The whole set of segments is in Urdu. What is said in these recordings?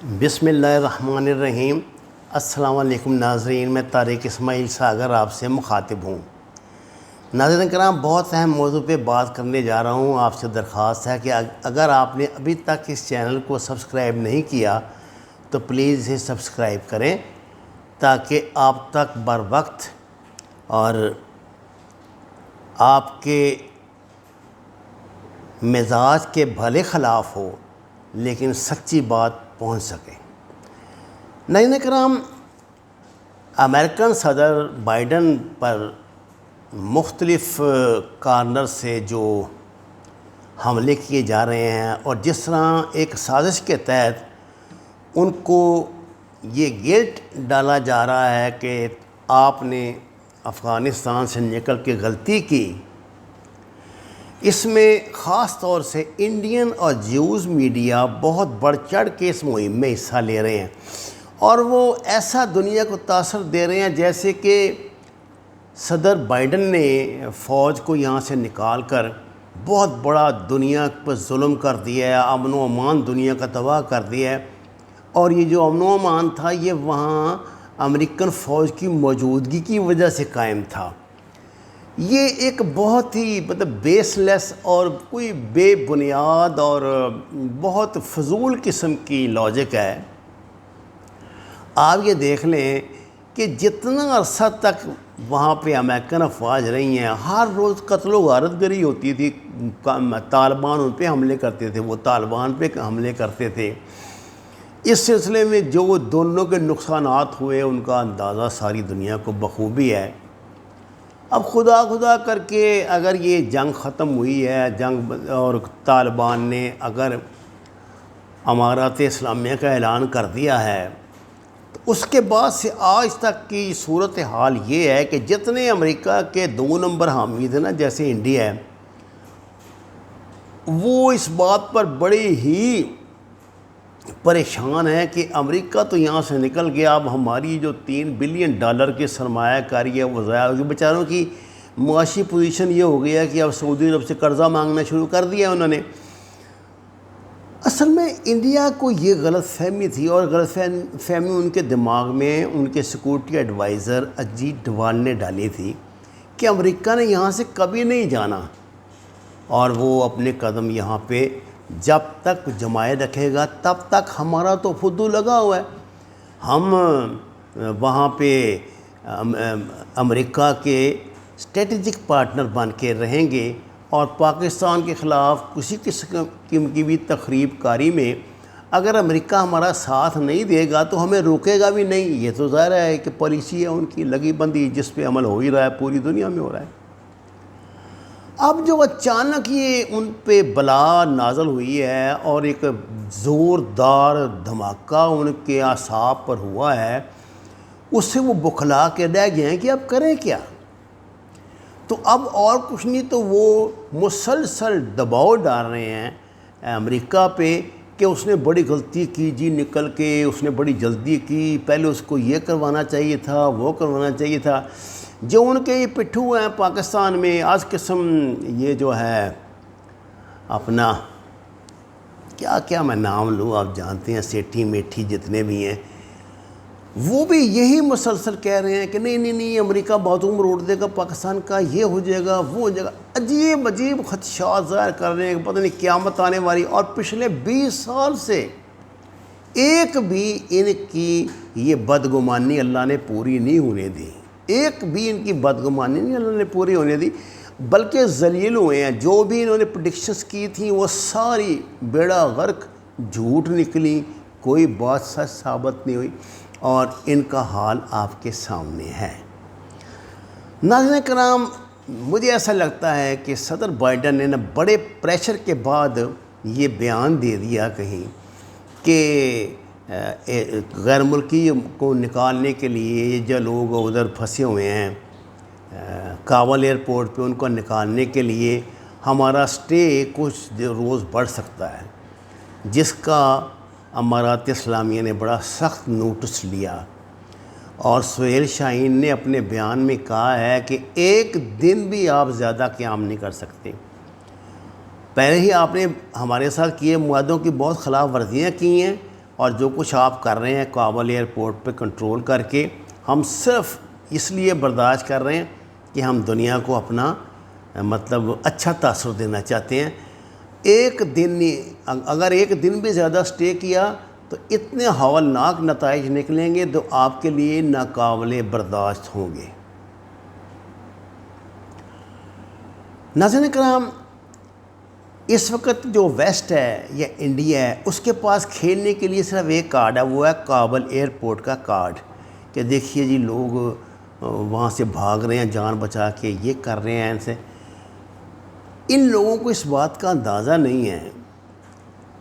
بسم اللہ الرحمن الرحیم۔ السلام علیکم ناظرین، میں طارق اسماعیل ساگر آپ سے مخاطب ہوں۔ ناظرین کرام، بہت اہم موضوع پہ بات کرنے جا رہا ہوں۔ آپ سے درخواست ہے کہ اگر آپ نے ابھی تک اس چینل کو سبسکرائب نہیں کیا تو پلیز اسے سبسکرائب کریں تاکہ آپ تک بر وقت اور آپ کے مزاج کے بھلے خلاف ہو لیکن سچی بات پہنچ سکے۔ ناظرین کرام، امریکن صدر بائیڈن پر مختلف کارنر سے جو حملے کیے جا رہے ہیں اور جس طرح ایک سازش کے تحت ان کو یہ گلٹ ڈالا جا رہا ہے کہ آپ نے افغانستان سے نکل کے غلطی کی، اس میں خاص طور سے انڈین اور جیوز میڈیا بہت بڑھ چڑھ کے اس مہم میں حصہ لے رہے ہیں اور وہ ایسا دنیا کو تاثر دے رہے ہیں جیسے کہ صدر بائیڈن نے فوج کو یہاں سے نکال کر بہت بڑا دنیا پر ظلم کر دیا ہے، امن و امان دنیا کا تباہ کر دیا ہے۔ اور یہ جو امن و امان تھا یہ وہاں امریکن فوج کی موجودگی کی وجہ سے قائم تھا۔ یہ ایک بہت ہی بیس لیس اور کوئی بے بنیاد اور بہت فضول قسم کی لاجک ہے۔ آپ یہ دیکھ لیں کہ جتنا عرصہ تک وہاں پہ امریکن افواج رہی ہیں، ہر روز قتل و غارت گری ہوتی تھی، طالبان ان پہ حملے کرتے تھے، وہ طالبان پہ حملے کرتے تھے۔ اس سلسلے میں جو دونوں کے نقصانات ہوئے ان کا اندازہ ساری دنیا کو بخوبی ہے۔ اب خدا کر کے اگر یہ جنگ ختم ہوئی ہے، جنگ اور طالبان نے اگر امارات اسلامیہ کا اعلان کر دیا ہے، تو اس کے بعد سے آج تک کی صورتحال یہ ہے کہ جتنے امریکہ کے 2 نمبر حامی تھے نا، جیسے انڈیا ہے، وہ اس بات پر بڑے ہی پریشان ہے کہ امریکہ تو یہاں سے نکل گیا، اب ہماری جو $3 بلین کی سرمایہ کاری ہے وہ ضائع ہوگی۔ بیچاروں کی معاشی پوزیشن یہ ہو گیا کہ اب سعودی عرب سے قرضہ مانگنا شروع کر دیا انہوں نے۔ اصل میں انڈیا کو یہ غلط فہمی تھی اور غلط فہمی ان کے دماغ میں ان کے سیکورٹی ایڈوائزر اجیت ڈوال نے ڈالی تھی کہ امریکہ نے یہاں سے کبھی نہیں جانا اور وہ اپنے قدم یہاں پہ جب تک جمائے رکھے گا تب تک ہمارا تو فدو لگا ہوا ہے، ہم وہاں پہ امریکہ کے اسٹریٹجک پارٹنر بن کے رہیں گے اور پاکستان کے خلاف کسی قسم کی بھی تخریب کاری میں اگر امریکہ ہمارا ساتھ نہیں دے گا تو ہمیں روکے گا بھی نہیں۔ یہ تو ظاہر ہے کہ پالیسی ہے ان کی لگی بندی، جس پہ عمل ہو ہی رہا ہے، پوری دنیا میں ہو رہا ہے۔ اب جو اچانک یہ ان پہ بلا نازل ہوئی ہے اور ایک زوردار دھماکہ ان کے اعصاب پر ہوا ہے، اس سے وہ بکھلا کے رہ گئے ہیں کہ اب کریں کیا۔ تو اب اور کچھ نہیں، تو وہ مسلسل دباؤ ڈال رہے ہیں امریکہ پہ کہ اس نے بڑی غلطی کی جی، نکل کے اس نے بڑی جلدی کی، پہلے اس کو یہ کروانا چاہیے تھا، وہ کروانا چاہیے تھا۔ جو ان کے یہ پٹھو ہیں پاکستان میں، آج قسم یہ جو ہے اپنا کیا میں نام لوں، آپ جانتے ہیں، سیٹھی میٹھی جتنے بھی ہیں، وہ بھی یہی مسلسل کہہ رہے ہیں کہ نہیں امریکہ باتھروم روڑ دے گا پاکستان کا، یہ ہو جائے گا، وہ ہو جائے گا۔ عجیب خدشات ظاہر کر رہے ہیں کہ پتہ نہیں قیامت آنے والی، اور پچھلے 20 سال سے ایک بھی ان کی یہ بدگمانی اللہ نے پوری نہیں ہونے دی، ایک بھی ان کی بدگمانی نہیں اللہ نے پوری ہونے دی، بلکہ ذلیل ہوئے ہیں۔ جو بھی انہوں نے پریڈکشنز کی تھیں وہ ساری بیڑا غرق جھوٹ نکلی، کوئی بات سچ ثابت نہیں ہوئی، اور ان کا حال آپ کے سامنے ہے۔ ناظرین کرام، مجھے ایسا لگتا ہے کہ صدر بائیڈن نے بڑے پریشر کے بعد یہ بیان دے دیا کہیں کہ غیر ملکی کو نکالنے کے لیے جو لوگ ادھر پھنسے ہوئے ہیں کابل ایئرپورٹ پہ، ان کو نکالنے کے لیے ہمارا سٹے کچھ روز بڑھ سکتا ہے، جس کا امارات اسلامیہ نے بڑا سخت نوٹس لیا۔ اور سہیل شاہین نے اپنے بیان میں کہا ہے کہ ایک دن بھی آپ زیادہ قیام نہیں کر سکتے۔ پہلے ہی آپ نے ہمارے ساتھ کیے معاہدوں کی بہت خلاف ورزیاں کی ہیں، اور جو کچھ آپ کر رہے ہیں کابل ایئرپورٹ پہ کنٹرول کر کے، ہم صرف اس لیے برداشت کر رہے ہیں کہ ہم دنیا کو اپنا مطلب اچھا تاثر دینا چاہتے ہیں۔ ایک دن اگر ایک دن بھی زیادہ سٹے کیا تو اتنے ہولناک نتائج نکلیں گے جو آپ کے لیے ناقابل برداشت ہوں گے۔ ناظرین کرام، اس وقت جو ویسٹ ہے یا انڈیا ہے، اس کے پاس کھیلنے کے لیے صرف ایک کارڈ ہے، وہ ہے کابل ایئرپورٹ کا کارڈ، کہ دیکھیے جی لوگ وہاں سے بھاگ رہے ہیں جان بچا کے، یہ کر رہے ہیں ایسے۔ ان لوگوں کو اس بات کا اندازہ نہیں ہے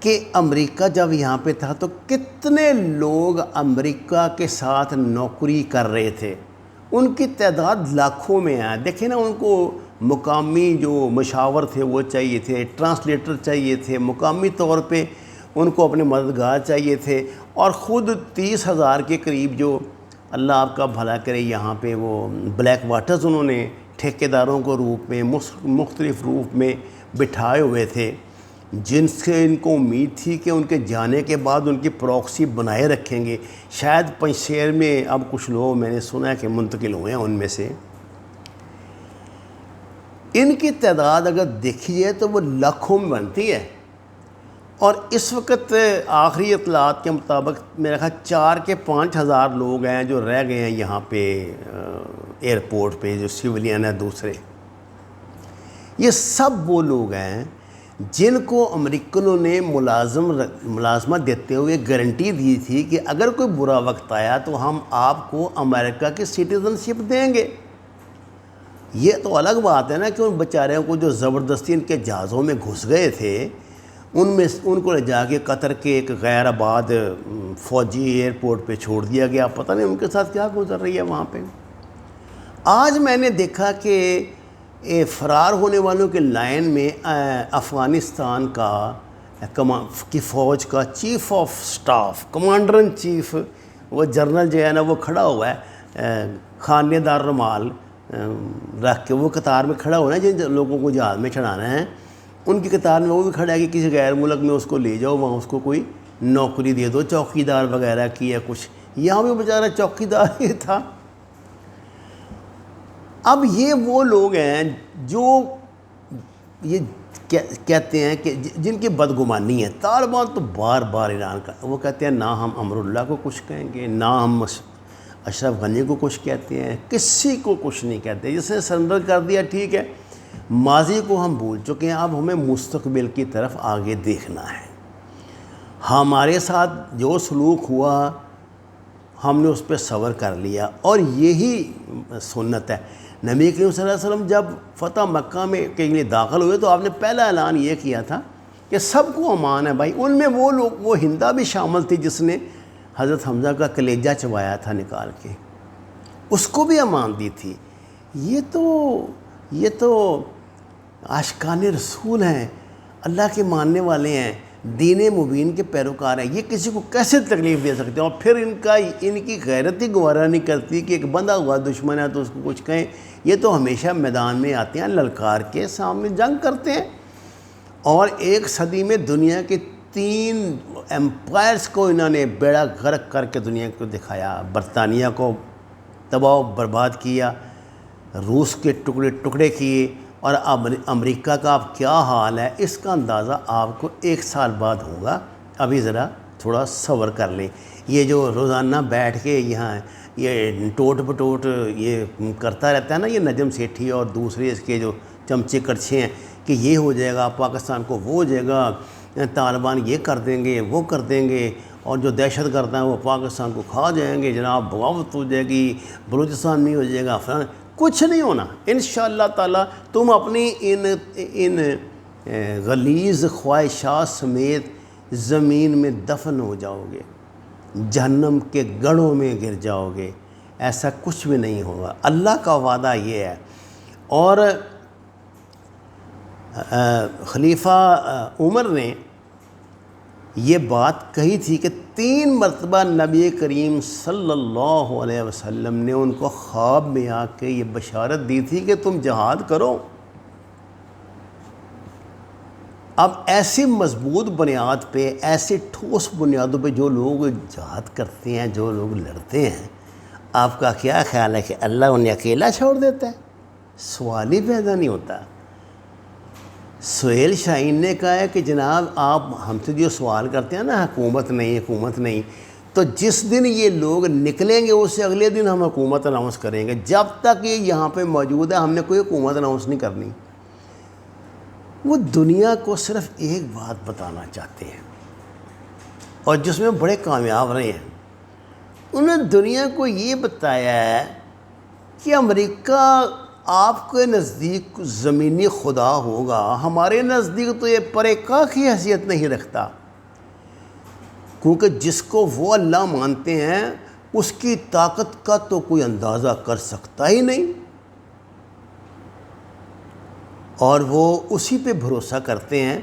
کہ امریکہ جب یہاں پہ تھا تو کتنے لوگ امریکہ کے ساتھ نوکری کر رہے تھے، ان کی تعداد لاکھوں میں ہے۔ دیکھیں نا، ان کو مقامی جو مشاور تھے وہ چاہیے تھے، ٹرانسلیٹر چاہیے تھے، مقامی طور پہ ان کو اپنے مددگار چاہیے تھے، اور خود 30,000 کے قریب جو اللہ آپ کا بھلا کرے یہاں پہ وہ بلیک واٹرز انہوں نے ٹھیکیداروں کو روپ میں مختلف روپ میں بٹھائے ہوئے تھے، جن سے ان کو امید تھی کہ ان کے جانے کے بعد ان کی پراکسی بنائے رکھیں گے۔ شاید پنجشیر میں اب کچھ لوگ میں نے سنا ہے کہ منتقل ہوئے ہیں، ان میں سے ان کی تعداد اگر دیکھی جائے تو وہ لاکھوں میں بنتی ہے۔ اور اس وقت آخری اطلاعات کے مطابق میرا خیال 4 کے 5 ہزار لوگ ہیں جو رہ گئے ہیں یہاں پہ ایئرپورٹ پہ، جو سیولین ہیں دوسرے۔ یہ سب وہ لوگ ہیں جن کو امریکنوں نے ملازمت دیتے ہوئے گارنٹی دی تھی کہ اگر کوئی برا وقت آیا تو ہم آپ کو امریکہ کی سٹیزن شپ دیں گے۔ یہ تو الگ بات ہے نا کہ ان بیچاروں کو جو زبردستی ان کے جہازوں میں گھس گئے تھے، ان کو لے جا کے قطر کے ایک غیر آباد فوجی ایئرپورٹ پہ چھوڑ دیا گیا۔ پتہ نہیں ان کے ساتھ کیا گزر رہی ہے وہاں پہ۔ آج میں نے دیکھا کہ فرار ہونے والوں کے لائن میں افغانستان کی فوج کا chief of staff, commander in chief, وہ جنرل جو ہے نا وہ کھڑا ہوا ہے خانے دار رومال رکھ کے، وہ قطار میں کھڑا ہونا ہے جن لوگوں کو جہاز میں چڑھانا ہے، ان کی قطار میں وہ بھی کھڑا ہے کہ کسی غیر ملک میں اس کو لے جاؤ، وہاں اس کو کوئی نوکری دے دو چوکیدار وغیرہ کی یا کچھ۔ یہاں بھی بیچارہ چوکیدار ہی تھا۔ اب یہ وہ لوگ ہیں جو یہ کہتے ہیں کہ جن کی بدگمانی ہے۔ طالبان تو بار بار اعلان کرتے ہیں، وہ کہتے ہیں نہ ہم امر اللہ کو کچھ کہیں گے، نہ ہم اشرف غنی کو کچھ کہتے ہیں، کسی کو کچھ نہیں کہتے۔ جس نے سرنڈر کر دیا ٹھیک ہے، ماضی کو ہم بھول چکے ہیں، اب ہمیں مستقبل کی طرف آگے دیکھنا ہے۔ ہمارے ساتھ جو سلوک ہوا ہم نے اس پہ صبر کر لیا، اور یہی سنت ہے۔ نبی کریم صلی اللہ علیہ وسلم جب فتح مکہ میں کے لیے داخل ہوئے تو آپ نے پہلا اعلان یہ کیا تھا کہ سب کو امان ہے بھائی۔ ان میں وہ لوگ، وہ ہندہ بھی شامل تھی جس نے حضرت حمزہ کا کلیجہ چبایا تھا نکال کے، اس کو بھی امان دی تھی۔ یہ تو عاشقان رسول ہیں، اللہ کے ماننے والے ہیں، دین مبین کے پیروکار ہیں، یہ کسی کو کیسے تکلیف دے سکتے ہیں؟ اور پھر ان کی غیرت ہی گوارا نہیں کرتی کہ ایک بندہ ہوا دشمن ہے تو اس کو کچھ کہیں۔ یہ تو ہمیشہ میدان میں آتے ہیں، للکار کے سامنے جنگ کرتے ہیں، اور 1 صدی میں دنیا کے 3 ایمپائرز کو انہوں نے بیڑا غرق کر کے دنیا کو دکھایا۔ برطانیہ کو تباہ و برباد کیا، روس کے ٹکڑے کیے، اور اب امریکہ کا اب کیا حال ہے اس کا اندازہ آپ کو 1 سال بعد ہوگا۔ ابھی ذرا تھوڑا صبر کر لیں۔ یہ جو روزانہ بیٹھ کے یہاں یہ ٹوٹ بٹوٹ یہ کرتا رہتا ہے نا، یہ نجم سیٹھی اور دوسرے اس کے جو چمچے کڑچھے ہیں کہ یہ ہو جائے گا پاکستان کو، وہ ہو جائے گا، طالبان یہ کر دیں گے، وہ کر دیں گے، اور جو دہشت گرد ہیں وہ پاکستان کو کھا جائیں گے، جناب بغاوت ہو جائے گی، بلوچستان نہیں ہو جائے گا، کچھ نہیں ہونا انشاءاللہ تعالیٰ۔ تم اپنی ان غلیظ خواہشات سمیت زمین میں دفن ہو جاؤ گے، جہنم کے گڑھوں میں گر جاؤ گے، ایسا کچھ بھی نہیں ہوگا۔ اللہ کا وعدہ یہ ہے۔ اور خلیفہ عمر نے یہ بات کہی تھی کہ 3 مرتبہ نبی کریم صلی اللہ علیہ وسلم نے ان کو خواب میں آ کے یہ بشارت دی تھی کہ تم جہاد کرو۔ اب ایسی مضبوط بنیاد پہ، ایسی ٹھوس بنیادوں پہ جو لوگ جہاد کرتے ہیں، جو لوگ لڑتے ہیں، آپ کا کیا خیال ہے کہ اللہ انہیں اکیلا چھوڑ دیتا ہے؟ سوال ہی پیدا نہیں ہوتا۔ سہیل شاہین نے کہا ہے کہ جناب آپ ہم سے جو سوال کرتے ہیں نا حکومت نہیں، تو جس دن یہ لوگ نکلیں گے اس سے اگلے دن ہم حکومت اناؤنس کریں گے، جب تک یہ یہاں پہ موجود ہے ہم نے کوئی حکومت اناؤنس نہیں کرنی۔ وہ دنیا کو صرف ایک بات بتانا چاہتے ہیں اور جس میں بڑے کامیاب رہے ہیں۔ انہوں نے دنیا کو یہ بتایا ہے کہ امریکہ آپ کے نزدیک زمینی خدا ہوگا، ہمارے نزدیک تو یہ پرے کاخ کی حیثیت نہیں رکھتا، کیونکہ جس کو وہ اللہ مانتے ہیں اس کی طاقت کا تو کوئی اندازہ کر سکتا ہی نہیں، اور وہ اسی پہ بھروسہ کرتے ہیں،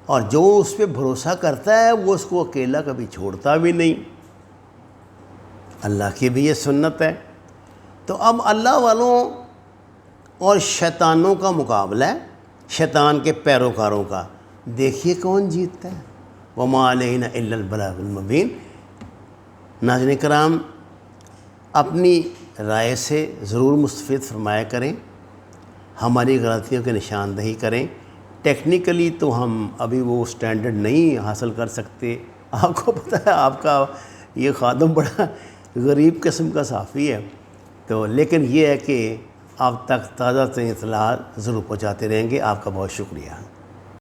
اور جو اس پہ بھروسہ کرتا ہے وہ اس کو اکیلا کبھی چھوڑتا بھی نہیں۔ اللہ کی بھی یہ سنت ہے۔ تو اب اللہ والوں اور شیطانوں کا مقابلہ ہے، شیطان کے پیروکاروں کا، دیکھیے کون جیتتا ہے۔ وَمَا عَلَيْنَا إِلَّا الْبَلَاغُ الْمُبِينُ۔ ناظرین کرام، اپنی رائے سے ضرور مستفید فرمایا کریں، ہماری غلطیوں کی نشاندہی کریں۔ ٹیکنیکلی تو ہم ابھی وہ سٹینڈرڈ نہیں حاصل کر سکتے، آپ کو پتہ ہے آپ کا یہ خادم بڑا غریب قسم کا صحافی ہے، تو لیکن یہ ہے کہ آپ تک تازہ ترین اطلاعات ضرور پہنچاتے رہیں گے۔ آپ کا بہت شکریہ۔